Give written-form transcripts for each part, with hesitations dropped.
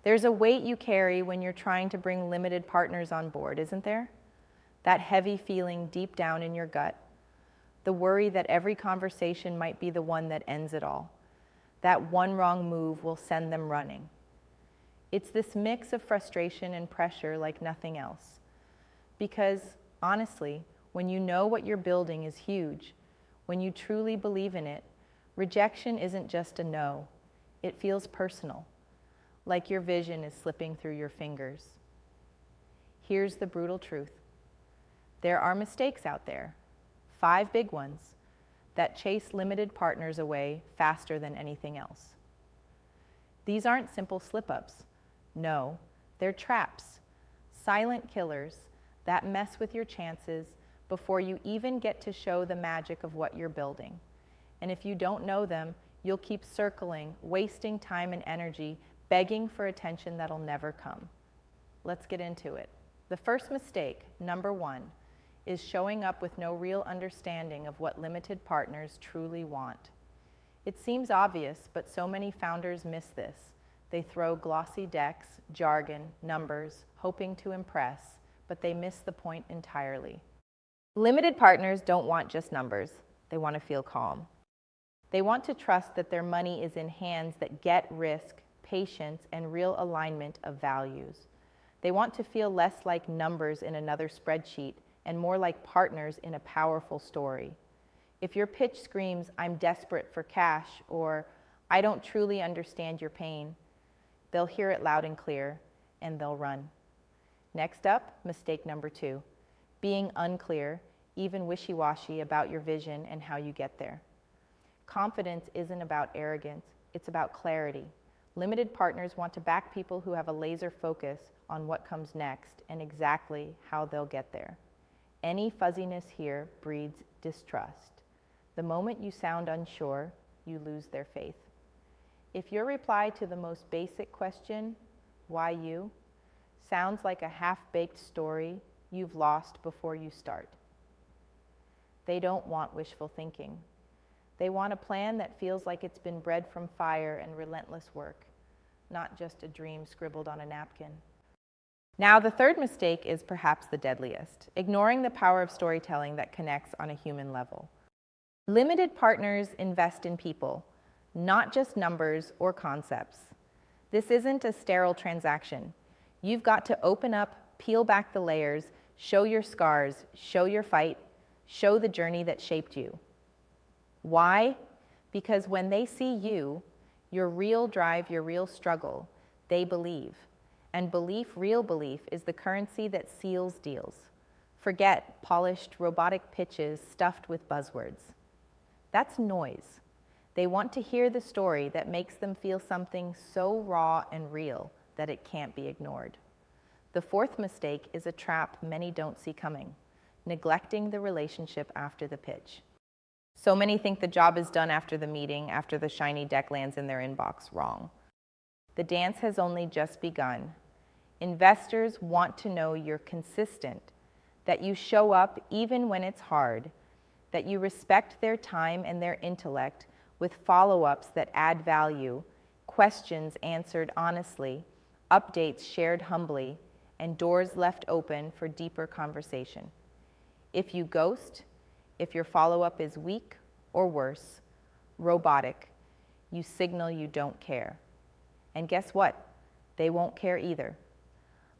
There's a weight you carry when you're trying to bring limited partners on board, isn't there? That heavy feeling deep down in your gut. The worry that every conversation might be the one that ends it all. That one wrong move will send them running. It's this mix of frustration and pressure like nothing else. Because, honestly, when you know what you're building is huge, when you truly believe in it, rejection isn't just a no. It feels personal, like your vision is slipping through your fingers. Here's the brutal truth. There are mistakes out there, 5 big ones, that chase limited partners away faster than anything else. These aren't simple slip-ups. No, they're traps, silent killers that mess with your chances before you even get to show the magic of what you're building. And if you don't know them, you'll keep circling, wasting time and energy, begging for attention that'll never come. Let's get into it. The first mistake, number 1, is showing up with no real understanding of what limited partners truly want. It seems obvious, but so many founders miss this. They throw glossy decks, jargon, numbers, hoping to impress, but they miss the point entirely. Limited partners don't want just numbers. They want to feel calm. They want to trust that their money is in hands that get risk, patience, and real alignment of values. They want to feel less like numbers in another spreadsheet and more like partners in a powerful story. If your pitch screams, "I'm desperate for cash," or "I don't truly understand your pain," they'll hear it loud and clear, and they'll run. Next up, mistake number 2, being unclear, even wishy-washy about your vision and how you get there. Confidence isn't about arrogance, it's about clarity. Limited partners want to back people who have a laser focus on what comes next and exactly how they'll get there. Any fuzziness here breeds distrust. The moment you sound unsure, you lose their faith. If your reply to the most basic question, "Why you?" sounds like a half-baked story, you've lost before you start. They don't want wishful thinking. They want a plan that feels like it's been bred from fire and relentless work, not just a dream scribbled on a napkin. Now, the third mistake is perhaps the deadliest, ignoring the power of storytelling that connects on a human level. Limited partners invest in people, not just numbers or concepts. This isn't a sterile transaction. You've got to open up, peel back the layers, show your scars, show your fight, show the journey that shaped you. Why? Because when they see you, your real drive, your real struggle, they believe. And belief, real belief, is the currency that seals deals. Forget polished robotic pitches stuffed with buzzwords. That's noise. They want to hear the story that makes them feel something so raw and real that it can't be ignored. The fourth mistake is a trap many don't see coming, neglecting the relationship after the pitch. So many think the job is done after the meeting, after the shiny deck lands in their inbox. Wrong. The dance has only just begun. Investors want to know you're consistent, that you show up even when it's hard, that you respect their time and their intellect with follow-ups that add value, questions answered honestly, updates shared humbly, and doors left open for deeper conversation. If you ghost, if your follow-up is weak or worse, robotic, you signal you don't care. And guess what? They won't care either.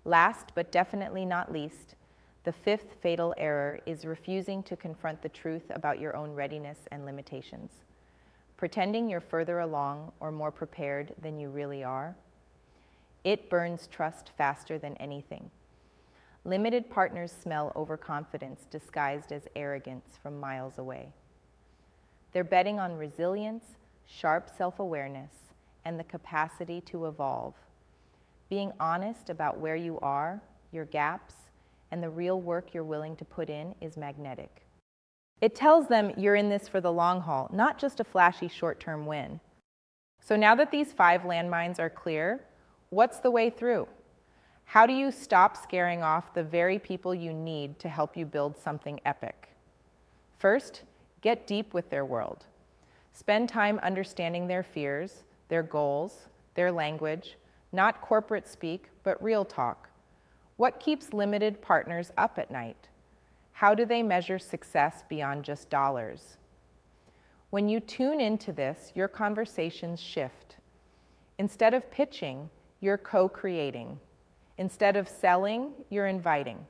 Last but definitely not least, the fifth fatal error is refusing to confront the truth about your own readiness and limitations. Pretending you're further along or more prepared than you really are. It burns trust faster than anything. Limited partners smell overconfidence disguised as arrogance from miles away. They're betting on resilience, sharp self-awareness, and the capacity to evolve. Being honest about where you are, your gaps, and the real work you're willing to put in is magnetic. It tells them you're in this for the long haul, not just a flashy short-term win. So now that these 5 landmines are clear, what's the way through? How do you stop scaring off the very people you need to help you build something epic? First, get deep with their world. Spend time understanding their fears, their goals, their language, Not corporate speak, but real talk. What keeps limited partners up at night? How do they measure success beyond just dollars? When you tune into this, your conversations shift. Instead of pitching, you're co-creating. Instead of selling, you're inviting.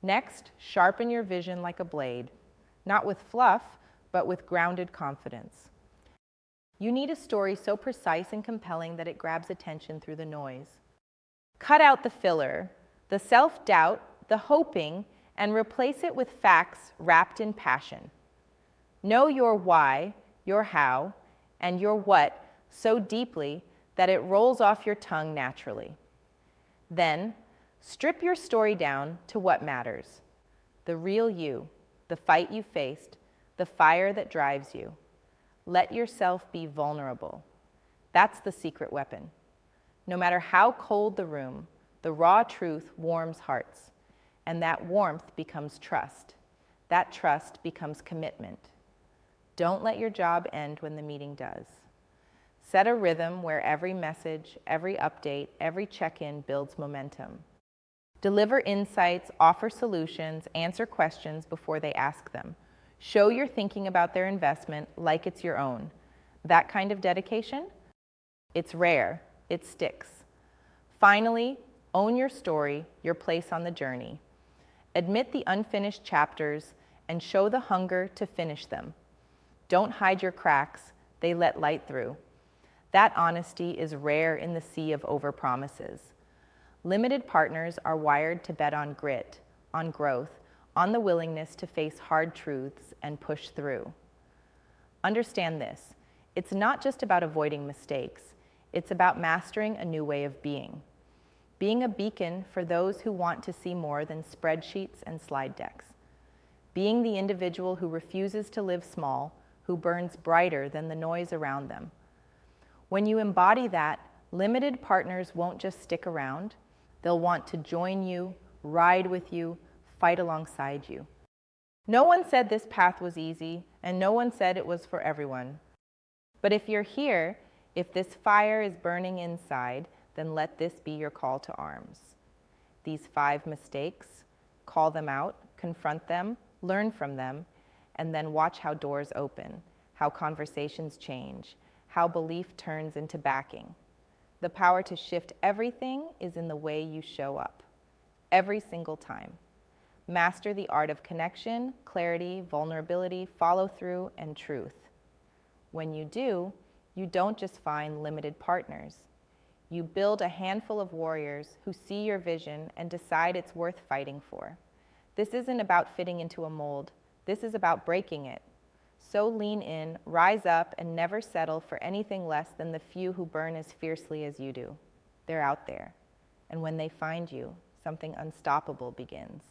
Next, sharpen your vision like a blade, not with fluff, but with grounded confidence. You need a story so precise and compelling that it grabs attention through the noise. Cut out the filler, the self-doubt, the hoping, and replace it with facts wrapped in passion. Know your why, your how, and your what so deeply that it rolls off your tongue naturally. Then, strip your story down to what matters. The real you, the fight you faced, the fire that drives you. Let yourself be vulnerable. That's the secret weapon. No matter how cold the room, the raw truth warms hearts. And that warmth becomes trust. That trust becomes commitment. Don't let your job end when the meeting does. Set a rhythm where every message, every update, every check-in builds momentum. Deliver insights, offer solutions, answer questions before they ask them. Show you're thinking about their investment like it's your own. That kind of dedication? It's rare. It sticks. Finally, own your story, your place on the journey. Admit the unfinished chapters and show the hunger to finish them. Don't hide your cracks. They let light through. That honesty is rare in the sea of overpromises. Limited partners are wired to bet on grit, on growth, on the willingness to face hard truths and push through. Understand this, it's not just about avoiding mistakes, it's about mastering a new way of being. Being a beacon for those who want to see more than spreadsheets and slide decks. Being the individual who refuses to live small, who burns brighter than the noise around them. When you embody that, limited partners won't just stick around, they'll want to join you, ride with you, fight alongside you. No one said this path was easy, and no one said it was for everyone. But if you're here, if this fire is burning inside, then let this be your call to arms. These 5 mistakes, call them out, confront them, learn from them, and then watch how doors open, how conversations change, how belief turns into backing. The power to shift everything is in the way you show up, every single time. Master the art of connection, clarity, vulnerability, follow-through, and truth. When you do, you don't just find limited partners. You build a handful of warriors who see your vision and decide it's worth fighting for. This isn't about fitting into a mold. This is about breaking it. So lean in, rise up, and never settle for anything less than the few who burn as fiercely as you do. They're out there. And when they find you, something unstoppable begins.